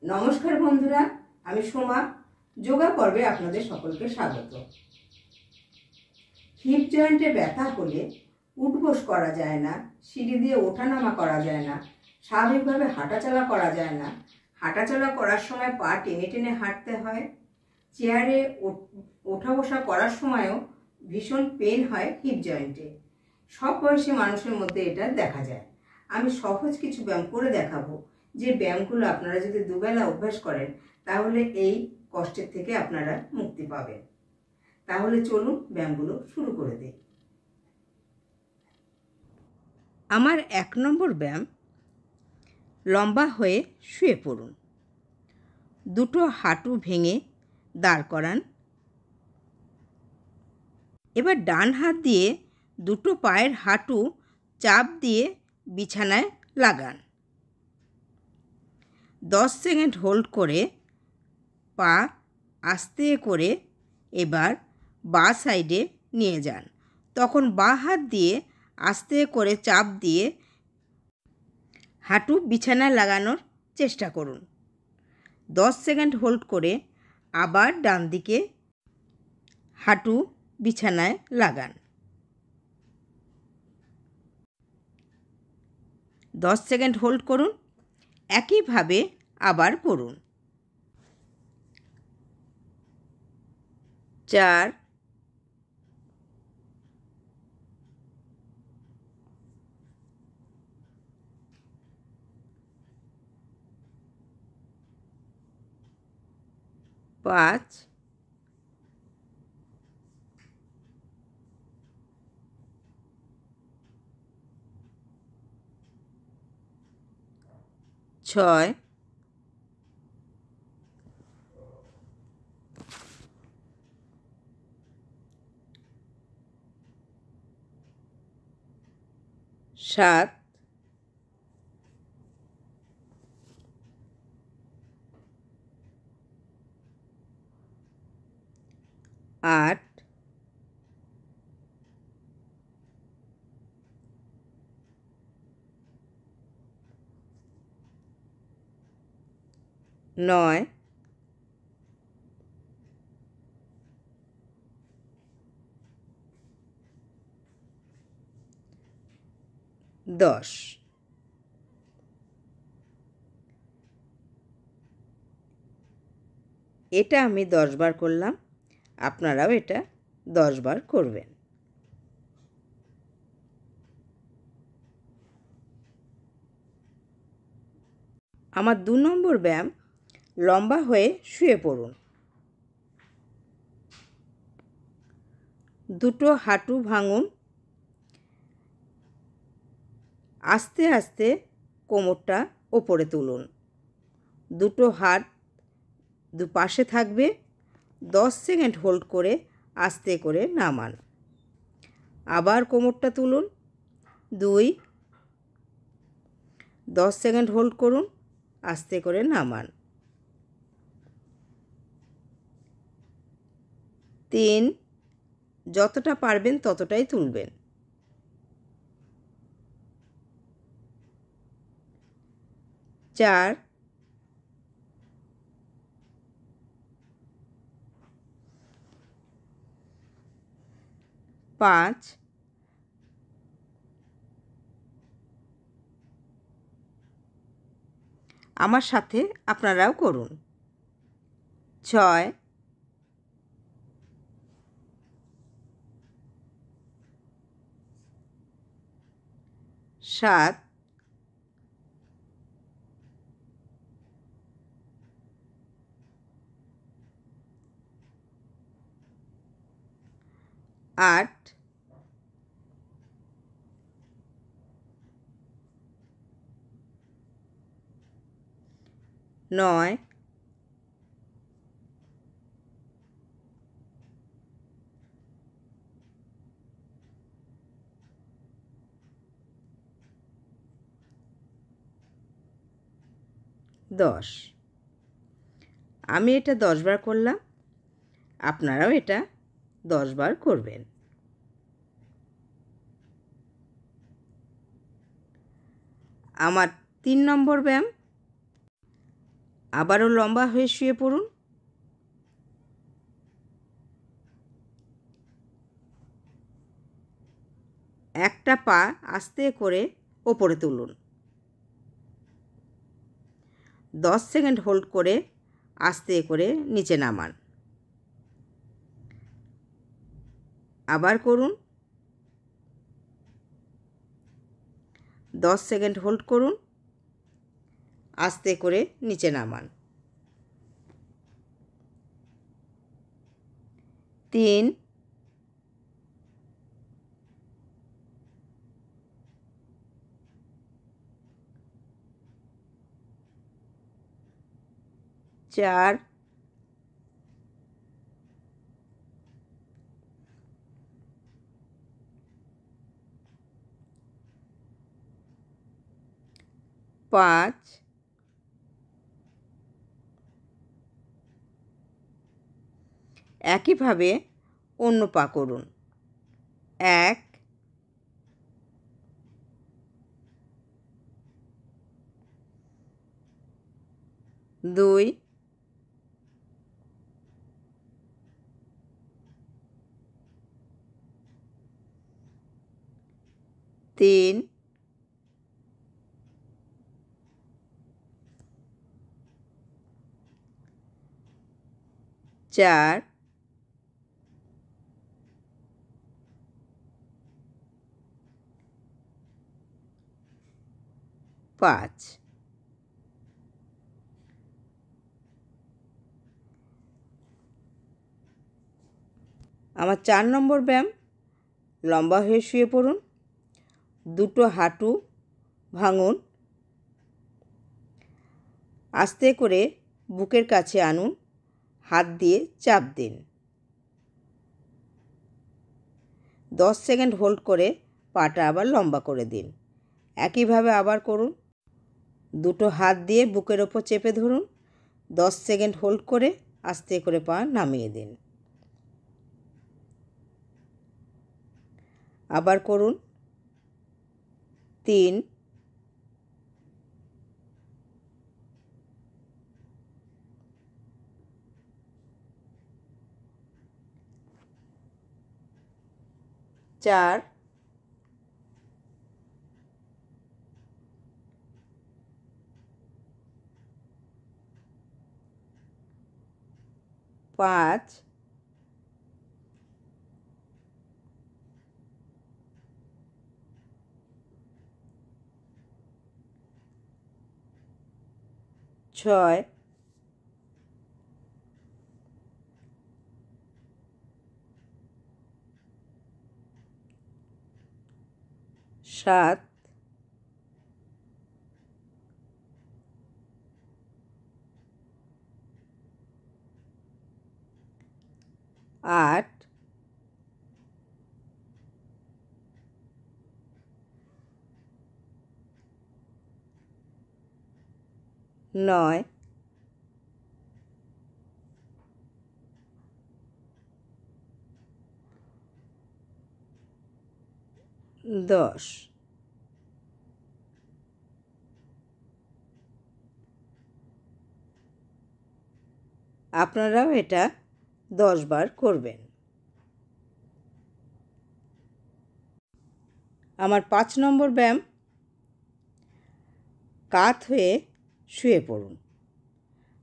নমস্কার বন্ধুরা, আমি সোমা। যোগা পর্বে আপনাদের সকলকে স্বাগত। হিপ জয়েন্টে ব্যথা হলে উঠবোস করা যায় না, সিঁড়ি দিয়ে ওঠানামা করা যায় না, স্বাভাবিকভাবে হাঁটাচলা করা যায় না, হাঁটাচলা করার সময় পা টেনে টেনে হাঁটতে হয়, চেয়ারে ওঠা বসা করার সময়ও ভীষণ পেন হয় হিপ জয়েন্টে। সব বয়সী মানুষের মধ্যে এটা দেখা যায়। আমি সহজ কিছু ব্যায়াম করে দেখাবো, যে ব্যায়ামগুলো আপনারা যদি দুবেলা অভ্যাস করেন তাহলে এই কষ্টের থেকে আপনারা মুক্তি পাবেন। তাহলে চলুন ব্যায়ামগুলো শুরু করে দিই। আমার 1 নম্বর ব্যায়াম, লম্বা হয়ে শুয়ে পড়ুন। দুটো হাঁটু ভেঙে দাঁড় করান। এবার ডান হাত দিয়ে দুটো পায়ের হাঁটু চাপ দিয়ে বিছানায় লাগান। 10 সেকেন্ড হোল্ড করে পা আস্তে করে এবার বাঁ সাইডে নিয়ে যান। তখন বাঁ হাত দিয়ে আস্তে করে চাপ দিয়ে হাঁটু বিছানায় লাগানোর চেষ্টা করুন। 10 সেকেন্ড হোল্ড করে আবার ডান দিকে হাঁটু বিছানায় লাগান। 10 সেকেন্ড হোল্ড করুন। একইভাবে আবার করুন। 4, 5, 6, 7, 8, 9, 10। এটা আমি 10 বার করলাম, আপনারাও এটা 10 বার করবেন। আমার 2 নম্বর ব্যায়াম, লম্বা হয়ে শুয়ে পড়ুন। দুটো হাঁটু ভাঙুন। আস্তে আস্তে কোমরটা ওপরে তুলুন। দুটো হাত দুপাশে থাকবে। 10 সেকেন্ড হোল্ড করে আস্তে করে নামান। আবার কোমরটা তুলুন। 2, 10 সেকেন্ড হোল্ড করুন, আস্তে করে নামান। 3, যতটা পারবেন ততটাই তুলবেন। 4, 5, আমার সাথে আপনারাও করুন। 6, 7, 8, 9, 10। আমি এটা 10 বার করলাম, আপনারাও এটা 10 বার করবেন। আমার 3 নম্বর ব্যায়াম, আবারও লম্বা হয়ে শুয়ে পড়ুন। একটা পা আস্তে করে ওপরে তুলুন। 10 সেকেন্ড হোল্ড করে আস্তে করে নিচে নামান। আবার করুন। 10 সেকেন্ড হোল্ড করুন, আস্তে করে নিচে নামান। 3, 4, 5, একইভাবে অন্য পা করুন। 1, 2, 3, 4, 5। আমার 4 নম্বর ব্যায়াম, লম্বা হয়ে শুয়ে পড়ুন। দুটো হাঁটু ভাঙুন, আস্তে করে বুকের কাছে আনুন, হাত দিয়ে চাপ দিন। 10 সেকেন্ড হোল্ড করে পাটা আবার লম্বা করে দিন। একইভাবে আবার করুন। দুটো হাত দিয়ে বুকের ওপর চেপে ধরুন, 10 সেকেন্ড হোল্ড করে আস্তে করে পা নামিয়ে দিন। আবার করুন। 3, 4, 5, 6, 7, 8, 9, 10। আপনারাও এটা 10 বার করবেন। আমার 5 নম্বর ব্যায়াম, কাত হয়ে শুয়ে পড়ুন।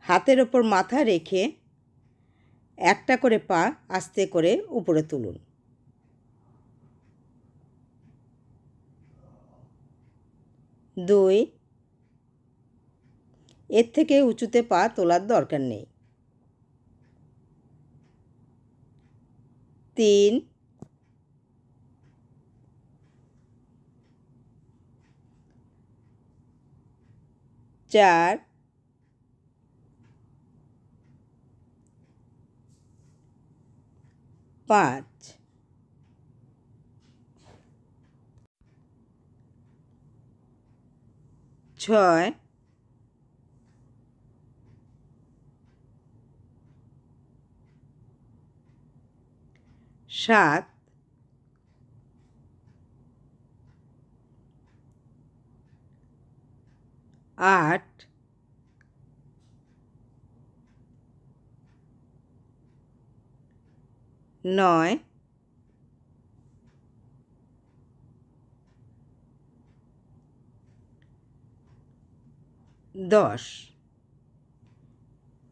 হাতের ওপর মাথা রেখে একটা করে পা আস্তে করে উপরে তুলুন। 2, এর থেকে উঁচুতে পা তোলার দরকার নেই। 3, 4, 5, 6, 7, 8, 9 10।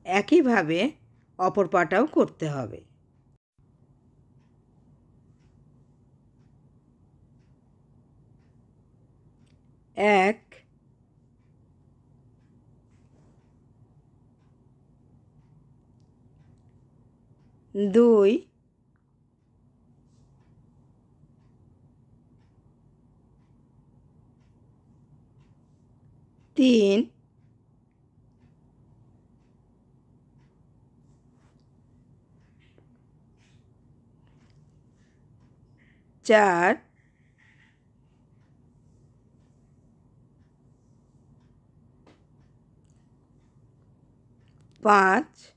একইভাবে অপর পাটাও করতে হবে। 1 2 3 4 5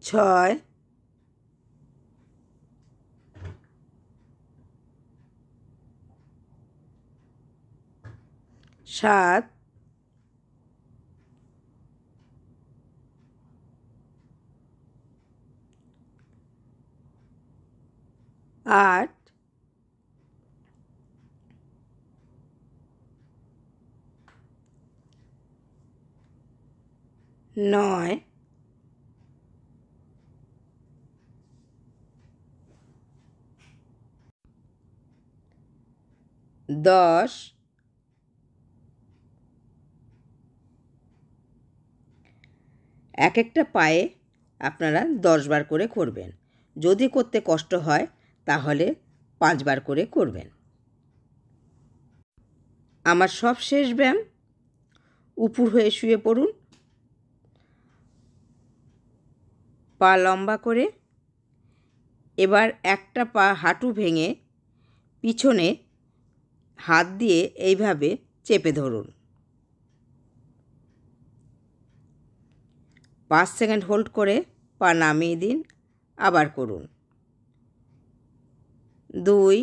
6 7 8 9 10। এক একটা পায়ে আপনারা 10 বার করে করবেন। যদি করতে কষ্ট হয় তাহলে 5 বার করে করবেন। আমার সব শেষ ব্যায়াম। উপুর হয়ে শুয়ে পড়ুন, পা লম্বা করে। এবার একটা পা হাঁটু ভেঙে পিছনে হাত দিয়ে এইভাবে চেপে ধরুন। 5 সেকেন্ড হোল্ড করে পা নামিয়ে দিন। আবার করুন। 2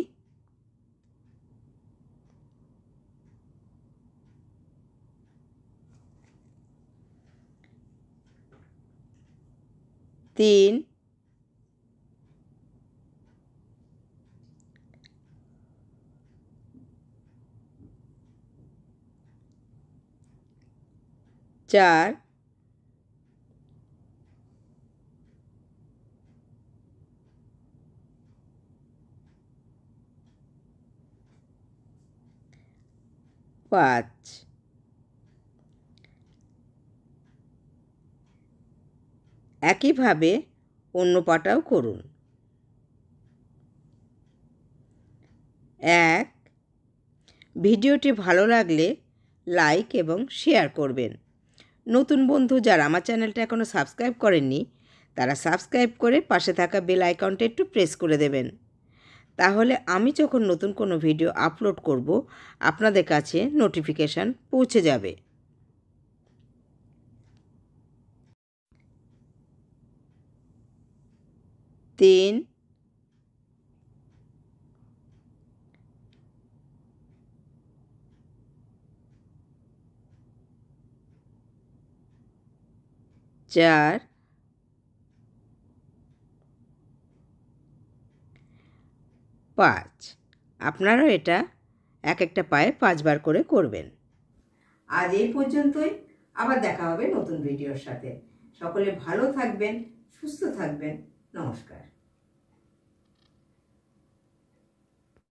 3 4 5। একইভাবে অন্য পাটাও করুন। 1। ভিডিওটি ভালো লাগলে লাইক এবং শেয়ার করবেন। নতুন বন্ধু যারা আমার চ্যানেলটা এখনও সাবস্ক্রাইব করেননি তারা সাবস্ক্রাইব করে পাশে থাকা বেল আইকনটা একটু প্রেস করে দেবেন। তাহলে আমি যখন নতুন কোনো ভিডিও আপলোড করব আপনাদের কাছে নোটিফিকেশান পৌঁছে যাবে। 3 4 5। আপনারাও এটা এক একটা পায়ে 5 বার করে করবেন। আজ এই পর্যন্তই। আবার দেখা হবে নতুন ভিডিওর সাথে। সকলে ভালো থাকবেন, সুস্থ থাকবেন। নমস্কার।